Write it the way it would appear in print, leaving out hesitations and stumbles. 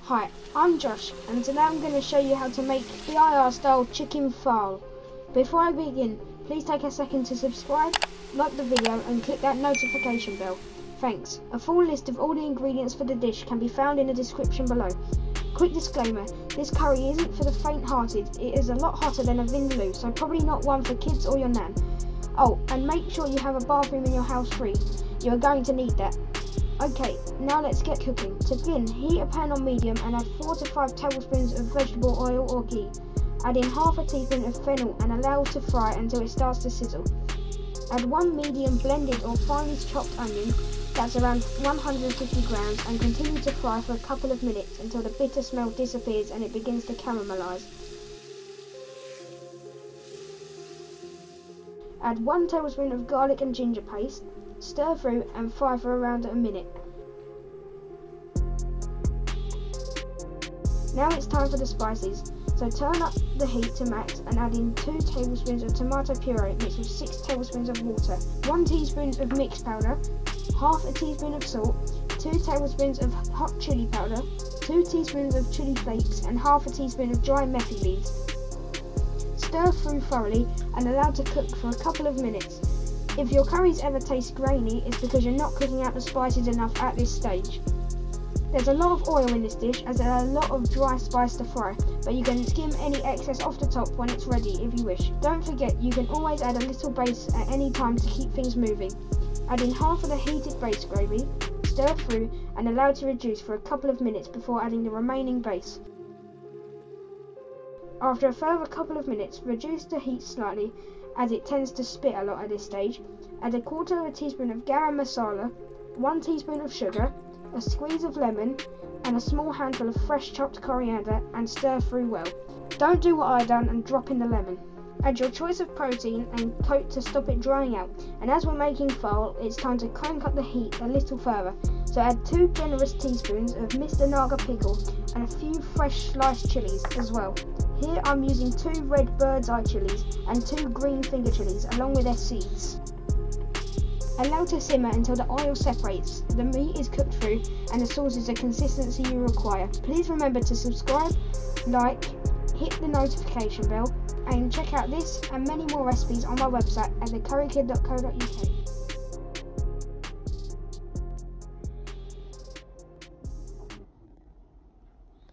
Hi, I'm Josh, and today I'm going to show you how to make BIR style chicken Phaal. Before I begin, please take a second to subscribe, like the video and click that notification bell. Thanks. A full list of all the ingredients for the dish can be found in the description below. Quick disclaimer, this curry isn't for the faint-hearted. It is a lot hotter than a vindaloo, so probably not one for kids or your nan. Oh, and make sure you have a bathroom in your house free. You are going to need that. Okay, now let's get cooking. To begin, heat a pan on medium and add 4 to 5 tablespoons of vegetable oil or ghee. Add in half a teaspoon of fennel and allow to fry until it starts to sizzle. Add 1 medium blended or finely chopped onion, that's around 150 grams, and continue to fry for a couple of minutes until the bitter smell disappears and it begins to caramelise. Add 1 tablespoon of garlic and ginger paste, stir through and fry for around a minute. Now it's time for the spices, so turn up the heat to max and add in 2 tablespoons of tomato puree mixed with 6 tablespoons of water, 1 teaspoon of mixed powder, half a teaspoon of salt, 2 tablespoons of hot chili powder, 2 teaspoons of chili flakes and half a teaspoon of dry methi leaves. Stir through thoroughly and allow to cook for a couple of minutes. If your curries ever taste grainy, it's because you're not cooking out the spices enough at this stage. There's a lot of oil in this dish as there are a lot of dry spice to fry, but you can skim any excess off the top when it's ready if you wish. Don't forget, you can always add a little base at any time to keep things moving. Add in half of the heated base gravy, stir through and allow to reduce for a couple of minutes before adding the remaining base. After a further couple of minutes, reduce the heat slightly as it tends to spit a lot at this stage. Add a quarter of a teaspoon of garam masala, 1 teaspoon of sugar, a squeeze of lemon and a small handful of fresh chopped coriander and stir through well. Don't do what I done and drop in the lemon. Add your choice of protein and coat to stop it drying out, and as we're making Phall, it's time to crank up the heat a little further, so add 2 generous teaspoons of Mr Naga pickle and a few fresh sliced chilies as well. Here I'm using 2 red bird's eye chilies and 2 green finger chilies along with their seeds. Allow to simmer until the oil separates, the meat is cooked through and the sauce is the consistency you require. Please remember to subscribe, like, hit the notification bell and check out this and many more recipes on my website at thecurrykid.co.uk.